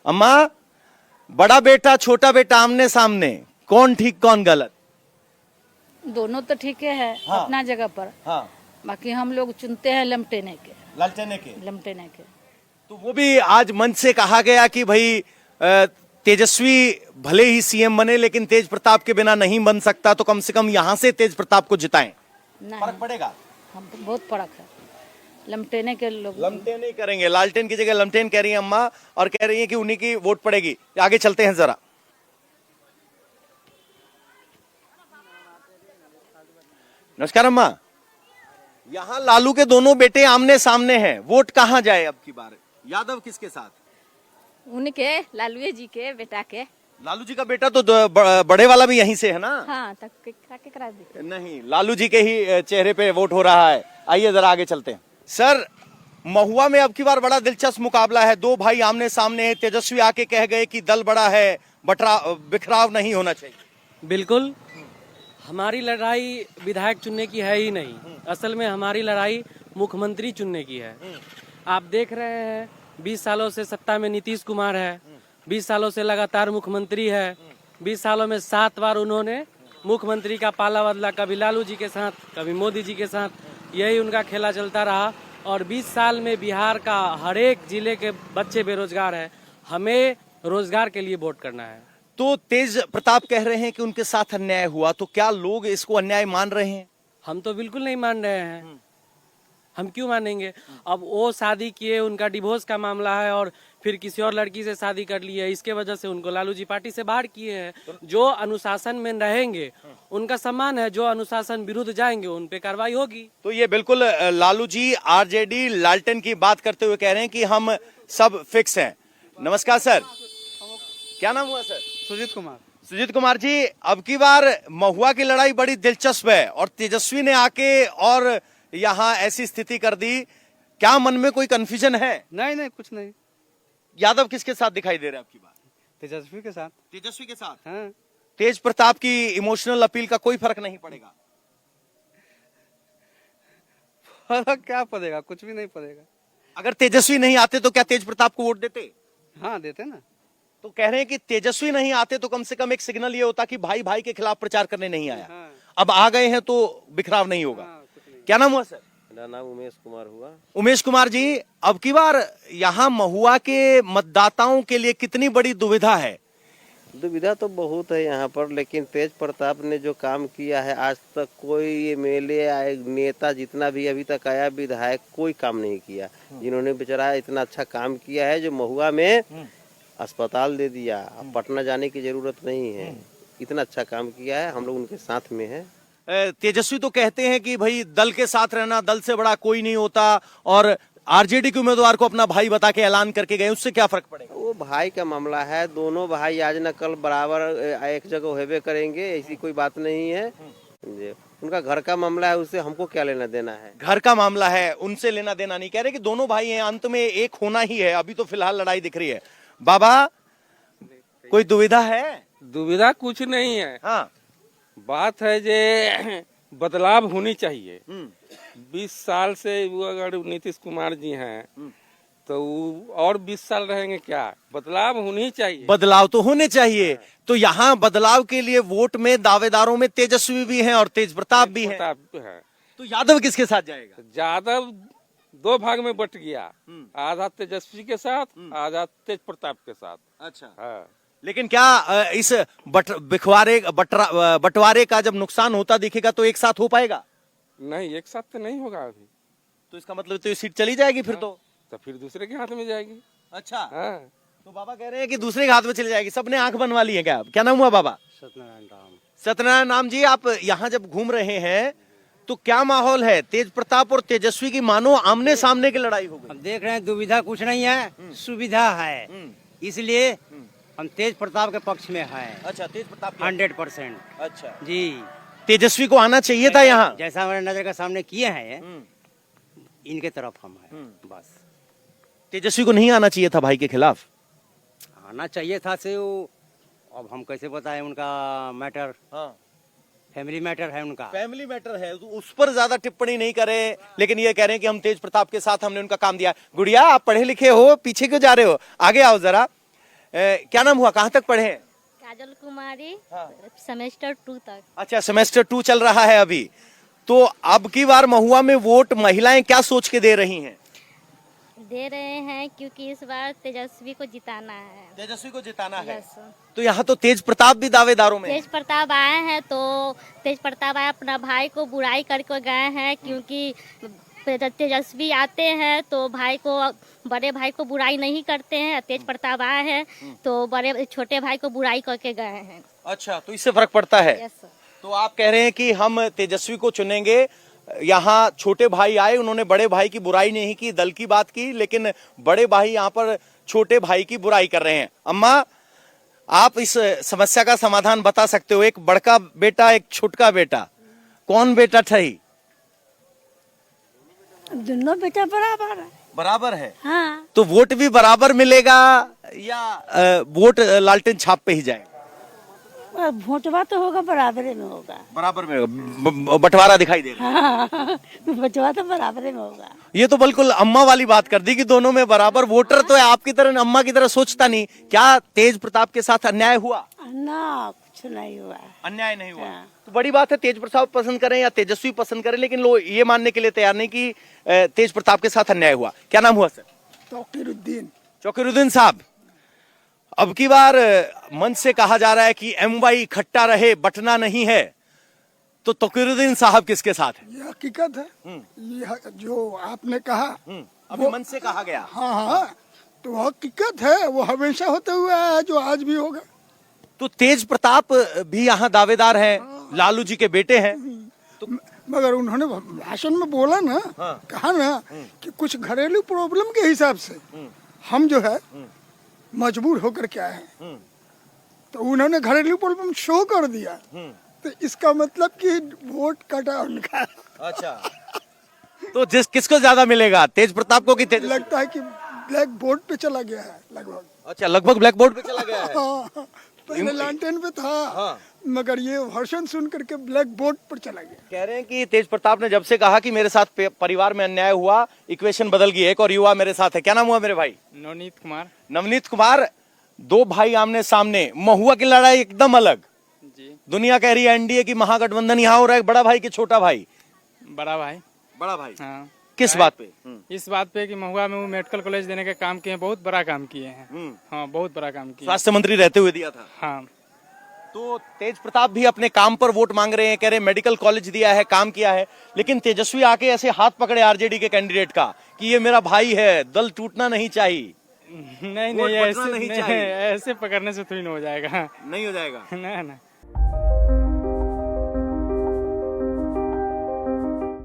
अम्मा, बड़ा बेटा छोटा बेटा आमने सामने, कौन ठीक कौन गलत? दोनों तो ठीक है हाँ। अपना जगह पर। हाँ, बाकी हम लोग चुनते हैं लमटेने के। लालटेने के। लमटेने के तो वो भी आज मंच से कहा गया कि भाई तेजस्वी भले ही सीएम बने लेकिन तेज प्रताप के बिना नहीं बन सकता, तो कम से कम यहां से तेज प्रताप को जिताएं। नहीं, फर्क पड़ेगा? हम बहुत फर्क है। लमटेने के लोग लमटेन नहीं करेंगे, लालटेन की जगह लमटेन कह रही है अम्मा, और कह रही है कि उन्हीं की वोट पड़ेगी। आगे चलते हैं जरा। नमस्कार अम्मा, यहाँ लालू के दोनों बेटे आमने सामने हैं, वोट कहाँ जाए अब की बार? यादव किसके साथ? उनके लालू जी के बेटा के। लालू जी का बेटा तो बड़े वाला भी यहीं से है ना? हाँ, तक करा दी। नहीं, लालू जी के ही चेहरे पे वोट हो रहा है। आइए जरा आगे चलते हैं। सर, महुआ में अब की बार बड़ा दिलचस्प मुकाबला है, दो भाई आमने सामने हैं। तेजस्वी आके कह गए कि दल बड़ा है, बिखराव नहीं होना चाहिए। बिल्कुल, हमारी लड़ाई विधायक चुनने की है ही नहीं, असल में हमारी लड़ाई मुख्यमंत्री चुनने की है। आप देख रहे हैं 20 सालों से सत्ता में नीतीश कुमार है, 20 सालों से लगातार मुख्यमंत्री है, 20 सालों में 7 बार उन्होंने मुख्यमंत्री का पाला बदला, कभी लालू जी के साथ कभी मोदी जी के साथ, यही उनका खेला चलता रहा। और 20 साल में बिहार का हर एक जिले के बच्चे बेरोजगार है, हमें रोजगार के लिए वोट करना है। तो तेज प्रताप कह रहे हैं कि उनके साथ अन्याय हुआ, तो क्या लोग इसको अन्याय मान रहे हैं? हम तो बिल्कुल नहीं मान रहे हैं, हम क्यों मानेंगे? अब वो शादी किए, उनका डिवोर्स का मामला है और फिर किसी और लड़की से शादी कर ली है, इसके वजह से उनको लालू जी पार्टी से बाहर किए हैं। जो अनुशासन में रहेंगे उनका सम्मान है, जो अनुशासन विरुद्ध जाएंगे उन पे कार्रवाई होगी। तो ये बिल्कुल लालू जी आरजेडी लालटेन की बात करते हुए कह रहे हैं कि हम सब फिक्स हैं। नमस्कार सर, क्या नाम हुआ सर? सुजीत कुमार। सुजीत कुमार जी, अब की बार महुआ की लड़ाई बड़ी दिलचस्प है और तेजस्वी ने आके और यहाँ ऐसी स्थिति कर दी, क्या मन में कोई कंफ्यूजन है? नहीं नहीं, कुछ नहीं। यादव किसके साथ दिखाई दे रहा है आपकी बात? तेजस्वी के साथ। तेजस्वी के साथ। हाँ। तेज प्रताप की इमोशनल अपील का कोई फर्क नहीं पड़ेगा? फर्क क्या पड़ेगा, कुछ भी नहीं पड़ेगा। अगर तेजस्वी नहीं आते तो क्या तेज प्रताप को वोट देते? हाँ, देते ना। तो कह रहे हैं कि तेजस्वी नहीं आते तो कम से कम एक सिग्नल ये होता कि भाई भाई के खिलाफ प्रचार करने नहीं आया। हाँ। अब आ गए हैं तो बिखराव नहीं होगा। हाँ, कुछ नहीं। क्या नाम हुआ सर? मेरा नाम उमेश कुमार हुआ। उमेश कुमार जी, अब की बार यहाँ महुआ के मतदाताओं के लिए कितनी बड़ी दुविधा है? दुविधा तो बहुत है यहाँ पर, लेकिन तेज प्रताप ने जो काम किया है, आज तक कोई एमएलए या नेता जितना भी अभी तक आया विधायक कोई काम नहीं किया। जिन्होंने बेचारा इतना अच्छा काम किया है, जो महुआ में अस्पताल दे दिया, अब पटना जाने की जरूरत नहीं है, इतना अच्छा काम किया है, हम लोग उनके साथ में हैं। तेजस्वी तो कहते हैं कि भाई दल के साथ रहना, दल से बड़ा कोई नहीं होता, और आरजेडी के उम्मीदवार को अपना भाई बता के ऐलान करके गए, उससे क्या फर्क पड़ेगा? वो भाई का मामला है, दोनों भाई आज न कल बराबर एक जगह होबे करेंगे, ऐसी कोई बात नहीं है। उनका घर का मामला है, उससे हमको क्या लेना देना है? घर का मामला है, उनसे लेना देना नहीं। कह रहे कि दोनों भाई हैं, अंत में एक होना ही है। अभी तो फिलहाल लड़ाई दिख रही है। बाबा, कोई दुविधा है? दुविधा कुछ नहीं है। हाँ। बात है जे बदलाव होनी चाहिए। 20 साल से वो अगर नीतीश कुमार जी हैं तो वो और 20 साल रहेंगे क्या? बदलाव होनी चाहिए। बदलाव तो होने चाहिए। तो यहाँ बदलाव के लिए वोट में दावेदारों में तेजस्वी भी हैं और तेज प्रताप भी हैं। है। तो यादव किसके साथ जाएगा? यादव 2 भाग में बट गया, आधा तेजस्वी के साथ, आधा तेज प्रताप के साथ। अच्छा। हाँ। लेकिन क्या इस बंटवारे का जब नुकसान होता दिखेगा तो एक साथ हो पाएगा? नहीं, एक साथ तो नहीं होगा अभी। तो इसका मतलब तो ये सीट चली जाएगी फिर तो फिर दूसरे के हाथ में जाएगी। अच्छा। हाँ। तो बाबा कह रहे हैं कि दूसरे के हाथ में चली जाएगी। सबने आंख बनवा ली है क्या? क्या नाम हुआ बाबा? सत्यनारायण राम। सत्यनारायण राम जी, आप यहाँ जब घूम रहे हैं तो क्या माहौल है? तेज प्रताप और तेजस्वी की मानो आमने सामने की लड़ाई हो गई। हम देख रहे हैं दुविधा कुछ नहीं है, सुविधा है, इसलिए हम तेज प्रताप के पक्ष में हैं। अच्छा, तेज प्रताप 100%। अच्छा जी, तेजस्वी को आना चाहिए था यहाँ। जैसा हमारे नजर के सामने किए हैं, इनके तरफ हम हैं बस। तेजस्वी को नहीं आना चाहिए था भाई के खिलाफ। आना चाहिए था से वो, अब हम कैसे बताएं, उनका मैटर, हाँ, फैमिली मैटर है उनका। फैमिली मैटर है, तो उस पर ज्यादा टिप्पणी नहीं करें। लेकिन ये कह रहे हैं कि हम तेज प्रताप के साथ, हमने उनका काम दिया। गुड़िया, आप पढ़े लिखे हो, पीछे क्यों जा रहे हो? आगे आओ जरा। क्या नाम हुआ, कहाँ तक पढ़े हैं? काजल कुमारी, हाँ। सेमेस्टर 2 तक। अच्छा, सेमेस्टर 2 चल रहा है अभी। तो अब की बार महुआ में वोट महिलाएं क्या सोच के दे रही हैं? दे रहे हैं क्योंकि इस बार तेजस्वी को जिताना है। तेजस्वी को जिताना है। यस। तो यहाँ तो तेज प्रताप भी दावेदारों में है। तेज प्रताप आए हैं तो तेज प्रताप आए अपना भाई को बुराई करके गए हैं, क्योंकि तेजस्वी आते हैं तो भाई को, बड़े भाई को बुराई नहीं करते हैं। तेज प्रताप आए हैं तो बड़े छोटे भाई को बुराई करके गए हैं। अच्छा, तो इससे फर्क पड़ता है। यस। तो आप कह रहे हैं कि हम तेजस्वी को चुनेंगे। यहाँ छोटे भाई आए, उन्होंने बड़े भाई की बुराई नहीं की, दल की बात की, लेकिन बड़े भाई यहाँ पर छोटे भाई की बुराई कर रहे हैं। अम्मा, आप इस समस्या का समाधान बता सकते हो? एक बड़का बेटा, एक छोटका बेटा, कौन बेटा सही? दोनों बेटा बराबर है। बराबर है। हाँ। तो वोट भी बराबर मिलेगा या वोट लालटेन छाप पे ही जाएगा? वोटवा तो होगा, बराबरे में होगा। बराबर में होगा, बंटवारा दिखाई देगा। हाँ, वोटवा तो बराबरे में होगा। ये तो बिल्कुल अम्मा वाली बात कर दी कि दोनों में बराबर। वोटर तो है आपकी तरह, अम्मा की तरह सोचता नहीं। क्या तेज प्रताप के साथ अन्याय हुआ? ना, कुछ नहीं हुआ। अन्याय नहीं हुआ। हाँ। तो बड़ी बात है, तेज प्रताप पसंद करें या तेजस्वी पसंद करें, लेकिन लोग ये मानने के लिए तैयार नहीं कि तेज प्रताप के साथ अन्याय हुआ। क्या नाम हुआ सर? तौकीरुद्दीन। चौकीरुद्दीन साहब, अब की बार मंच से कहा जा रहा है कि एमवाई इकट्ठा रहे, बटना नहीं है, तो तौकीरुद्दीन साहब किसके साथ है? ये हकीकत है, यह जो आपने कहा अभी मंच से कहा गया। हाँ हाँ, तो वो हकीकत है, वो हमेशा होते हुए आया है, जो आज भी होगा। तो तेज प्रताप भी यहाँ दावेदार हैं, लालू जी के बेटे हैं। मगर उन्होंने भाषण में बोला ना, कहा ना कि कुछ घरेलू प्रॉब्लम के हिसाब से हम जो है मजबूर होकर के आए हैं, तो उन्होंने घरेलू प्रॉब्लम शो कर दिया, तो इसका मतलब कि वोट कटा उनका। अच्छा, तो किसको ज्यादा मिलेगा, तेज प्रताप को कि तेज? लगता है कि ब्लैक बोर्ड पे चला गया है लगभग। अच्छा, लगभग ब्लैक बोर्ड पे चला गया है। हाँ, पहले लालटेन पे था। हाँ। मगर ये भाषण सुन करके ब्लैक बोर्ड पर चला गया। कह रहे हैं कि तेज प्रताप ने जब से कहा कि मेरे साथ परिवार में अन्याय हुआ, इक्वेशन बदल गई। एक और युवा मेरे साथ है, क्या नाम हुआ मेरे भाई? नवनीत कुमार नवनीत कुमार। दो भाई आमने सामने, महुआ की लड़ाई एकदम अलग। जी। दुनिया कह रही है एनडीए की महागठबंधन यहाँ हो रहा है, बड़ा भाई कि छोटा भाई? बड़ा भाई। बड़ा भाई। हाँ। किस बात पे? इस बात पे कि महुआ में वो मेडिकल कॉलेज देने के काम किए हैं, बहुत बड़ा काम किए हैं। हाँ, बहुत बड़ा काम किए। स्वास्थ्य मंत्री रहते हुए दिया था। हाँ। तो तेज प्रताप भी अपने काम पर वोट मांग रहे हैं, कह रहे हैं मेडिकल कॉलेज दिया है, काम किया है, लेकिन तेजस्वी आके ऐसे हाथ पकड़े आरजेडी के कैंडिडेट का कि ये मेरा भाई है, दल टूटना नहीं चाहिए। नहीं वोट नहीं, बटना ऐसे नहीं नहीं, चाहिए। ऐसे पकड़ने से थोड़ी ना हो जाएगा। नहीं हो जाएगा। ना ना।